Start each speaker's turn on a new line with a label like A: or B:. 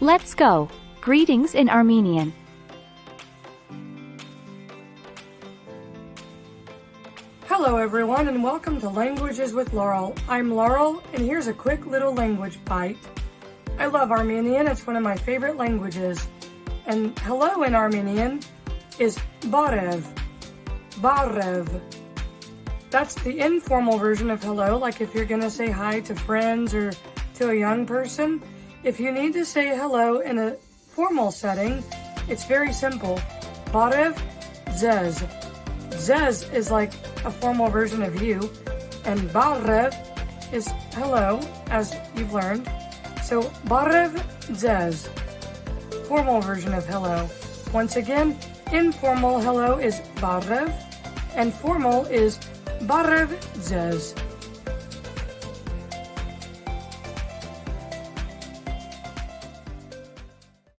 A: Let's go. Greetings in Armenian.
B: Hello everyone and welcome to Languages with Laurel. I'm Laurel and here's a quick little language bite. I love Armenian, it's one of my favorite languages. And hello in Armenian is Barev. Barev. That's the informal version of hello, like if you're going to say hi to friends or to a young person. If you need to say hello in a formal setting, it's very simple. Barev, dzez. Dzez is like a formal version of you, and Barev is hello, as you've learned. So Barev, dzez. Formal version of hello. Once again, informal hello is Barev, and formal is Barev, dzez.